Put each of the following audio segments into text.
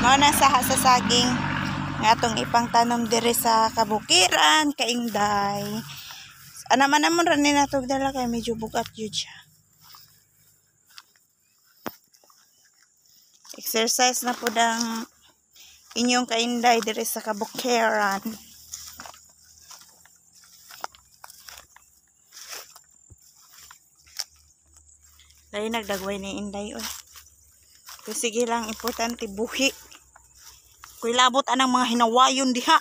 Mao na sa saging nga atong ipang tanom dire sa kabukiran kaingday. Ana man namon ra ni natog dala kay medyo bugat gyud siya. Exercise na pud ang inyong kainday dire sa kabukiran. Dahil nagdagway ni inday oy. Sige lang, importante buhi. Kuy labot anang mga hinawayon diha.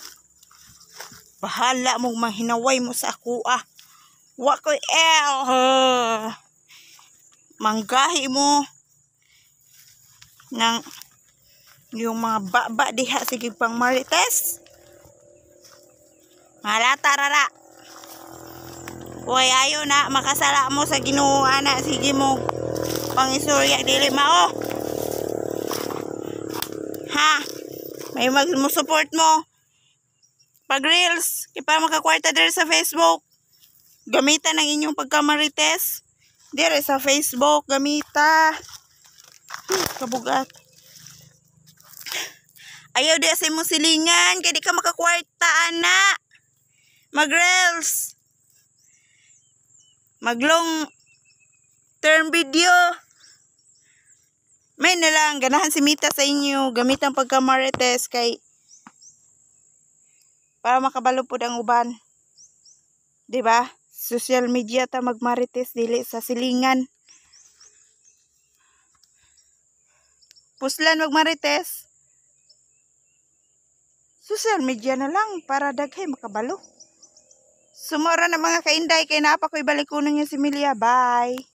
Bahala mong mga hinaway mo sa ako ah. Wa koy manggahi mo ng yung mga baba diha sige pang marites. Malata rara. Uy ayo na makasala mo sa Ginoo ana sige mo pangisurya dili mao. Ha? May mo support mo. Pag reels, para makakwarta dire sa Facebook. Gamitan ang inyong pagkamarites. Dire sa Facebook, gamita. Kabugat. Ayaw di sa imong silingan, kaya di ka makakwarta, ana. Mag-reels. Mag-long term video. May na lang, ganahan si Mita sa inyo. Gamitan pagkamarites kay para makabalo po ang uban. Diba? Social media ta magmarites dili sa silingan. Puslan magmarites. Social media na lang para daghay makabalo. Sumora na mga kainday kay napa ko'y balik ko niya si Milia. Bye.